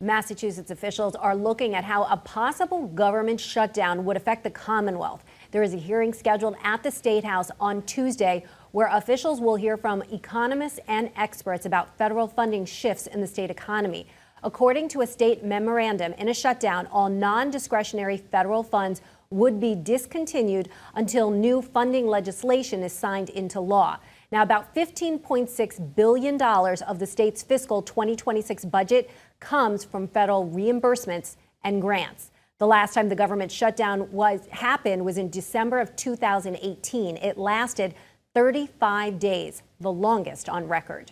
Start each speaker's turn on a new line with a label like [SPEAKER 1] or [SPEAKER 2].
[SPEAKER 1] Massachusetts officials are looking at how a possible government shutdown would affect the Commonwealth. There is a hearing scheduled at the State House on Tuesday where officials will hear from economists and experts about federal funding shifts in the state economy. According to a state memorandum, in a shutdown, all non-discretionary federal funds would be discontinued until new funding legislation is signed into law. Now, about $15.6 billion of the state's fiscal 2026 budget comes from federal reimbursements and grants. The last time the government shutdown happened was in December of 2018. It lasted 35 days, the longest on record.